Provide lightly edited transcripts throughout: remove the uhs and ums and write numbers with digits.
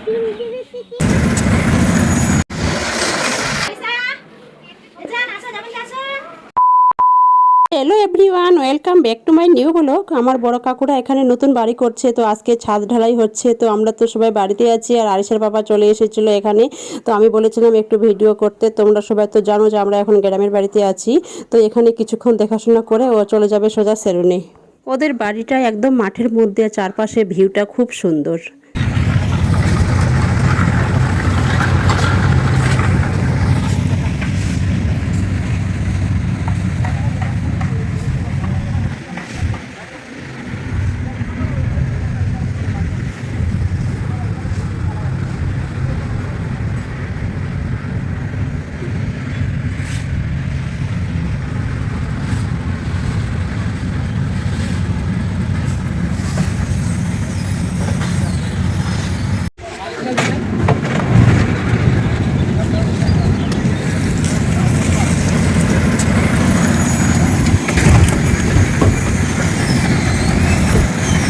Hello everyone, welcome back to my new blog. আমার বড় কাকুরা এখানে নতুন বাড়ি করছে, তো আজকে ছাদ ঢালাই হচ্ছে। তো আমরা তো সবাই বাড়িতে আছি, আর আরিসের বাবা চলে এসেছিলো এখানে। তো আমি বলেছিলাম একটু ভিডিও করতে। তোমরা সবাই তো জানো যে আমরা এখন গ্রামের বাড়িতে আছি। তো এখানে কিছুক্ষণ দেখাশোনা করে ও চলে যাবে সোজা সেলুনে। ওদের বাড়িটা একদম মাঠের মধ্যে, চারপাশে ভিউটা খুব সুন্দর।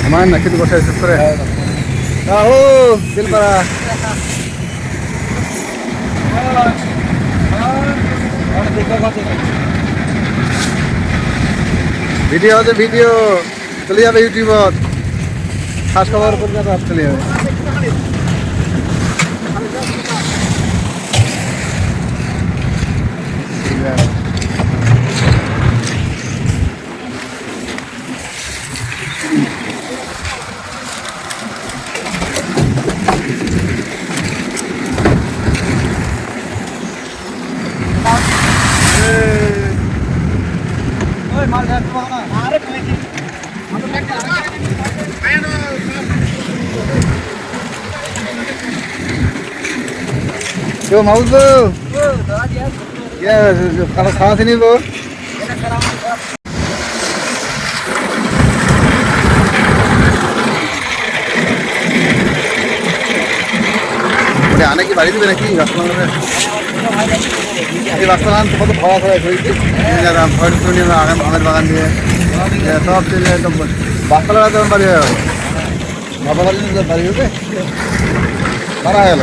আমার না কিন্তু বসে শেষ করে ও দিলপাড়া ভিডিও আছে, ভিডিও চলে যাবে ইউটিউবত, খাস খবর করতে চলে যাবে। কেউ মাউস খাওয়া নিব আনে কি বাড়ি দেবে নাকি এই রাস্তান কত ভাড়া করে আমের বাগান দিয়ে সব চলে একদম বাসতলা যখন বাড়ি হয়ে গেল বাবা বাড়ি বাড়ি হবে ভাড়া গেল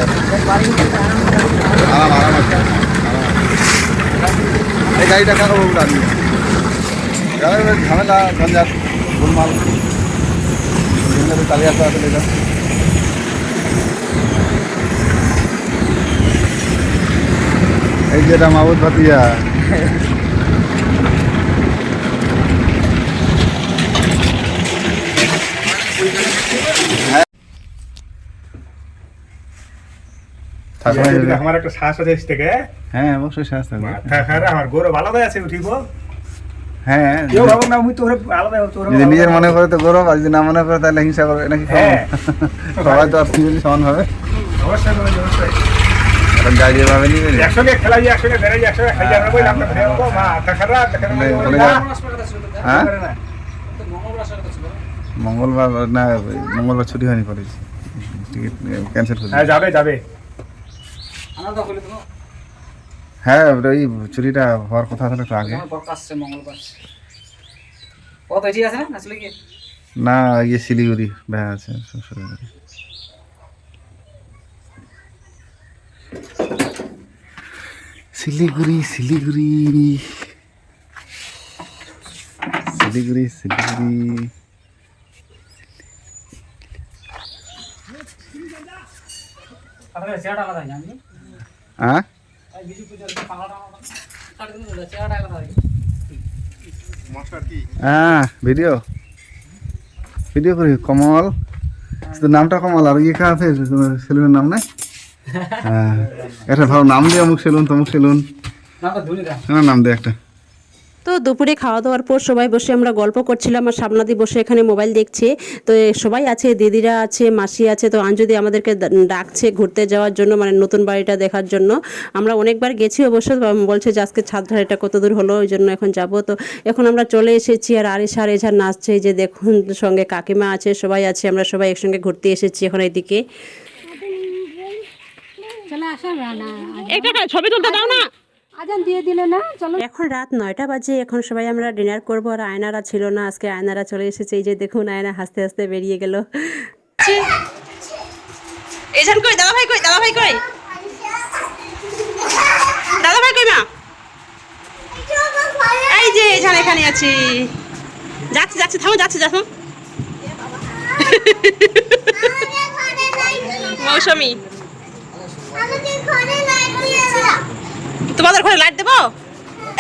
আরাম আরাম আছে এই গাড়িটা কারো দাঁড়িয়ে ঝামেলা গঞ্জাত গোলমাল চালিয়ে আসা আছে এটা এই যেটা মাহবুব ভাতিয়া আমার একটা শ্বাস আছে থেকে। হ্যাঁ অবশ্যই শ্বাস থাকবে। আমার গৌরব আলাদা আছে উঠিব। হ্যাঁ যদি নিজের মনে করে তো গৌরব, আর যদি না মনে করে তাহলে হিংসা করবে নাকি? সবাই তো আর সমান হবে। এখন গাড়ি যেভাবে নিবে একসঙ্গে খেলাই, একসঙ্গে বেড়াই, একসঙ্গে খাই যাবে বলে আমরা খেলবো মা টাকারা হ্যাঁ মঙ্গলবার না, মঙ্গলবার ছুটি হয়নি কলেজ, টিকিট ক্যান্সেল করে। হ্যাঁ যাবে যাবে। হ্যাঁ ওই ছুটিটা হওয়ার কথা ছিল একটু আগে। না ইয়ে শিলিগুড়ি দেখা আছে শিলিগুড়ি শিলিগুড়ি শিলিগুড়ি শিলিগুড়ি হ্যাঁ হ্যাঁ ভিডিও ভিডিও করি কমল, নামটা কমল আর ইয়ে কাছে সেলুনের নাম নাই। হ্যাঁ একটা ভালো নাম দিয়ে অমুক সেলুন তমুক সেলুন নাম দে একটা। তো দুপুরে খাওয়া দাওয়ার পর সবাই বসে আমরা গল্প করছিলাম, আর সামনাদি বসে এখানে মোবাইল দেখছে। তো সবাই আছে, দিদিরা আছে, মাসি আছে। তো আঞ্জুদি আমাদেরকে ডাকছে ঘুরতে যাওয়ার জন্য, মানে নতুন বাড়িটা দেখার জন্য। আমরা অনেকবার গেছি অবশ্য, বলছে যে আজকে ছাদ ঢালাইটা কত দূর হলো, ওই জন্য এখন যাব। তো এখন আমরা চলে এসেছি, আর আরিশা এঝার নাচছে, যে দেখুন সঙ্গে কাকিমা আছে, সবাই আছে, আমরা সবাই একসঙ্গে ঘুরতে এসেছি এখন এইদিকে। ছবি তুলতে দাও না, আজান দিয়ে দিলে না। চলো, এখন রাত 9টা বাজে, এখন সবাই আমরা ডিনার করবো। আর আয়নারা ছিল না আজকে, আয়নারা চলে এসেছে। এই যে দেখুন আয়না হাসতে হাসতে বেরিয়ে গেল। এইখান কই দাদা ভাই কই দাদা ভাই কই দাদা ভাই কই মা এই যে এখানে এখানে আছি যাচ্ছি যাচ্ছি থামো যাচ্ছি যাচ্ছি মৌসুমী তোমাদের ঘরে লাইট দেবো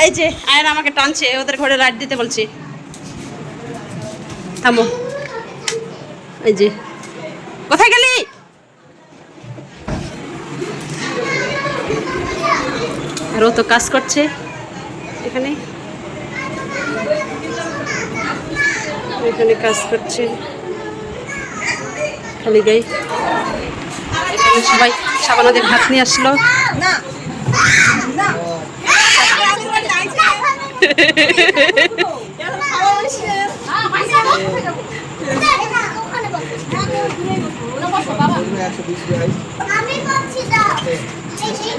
এই যে আয়না আমাকে টানছে ওদের ঘরে লাইট দিতে বলছি থামো এই যে কোথায় গেলি আর ও তো কাজ করছে এখানে এখানে কাজ করছে খালি গায়ে এখানে সবাই সাবানাদের ভাত নিয়ে আসলো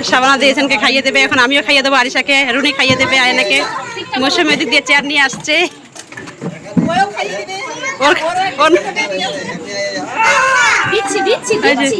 সাবানা দিয়েছেনকে খাইয়ে দেবে এখন আমিও খাইয়ে দেবো আরিশাকে রুনি খাইয়ে দেবে আয়নাকে মৌসুমী ওদিক দিয়ে চেয়ার নিয়ে আসছে দিচ্ছি দিচ্ছি দিচ্ছি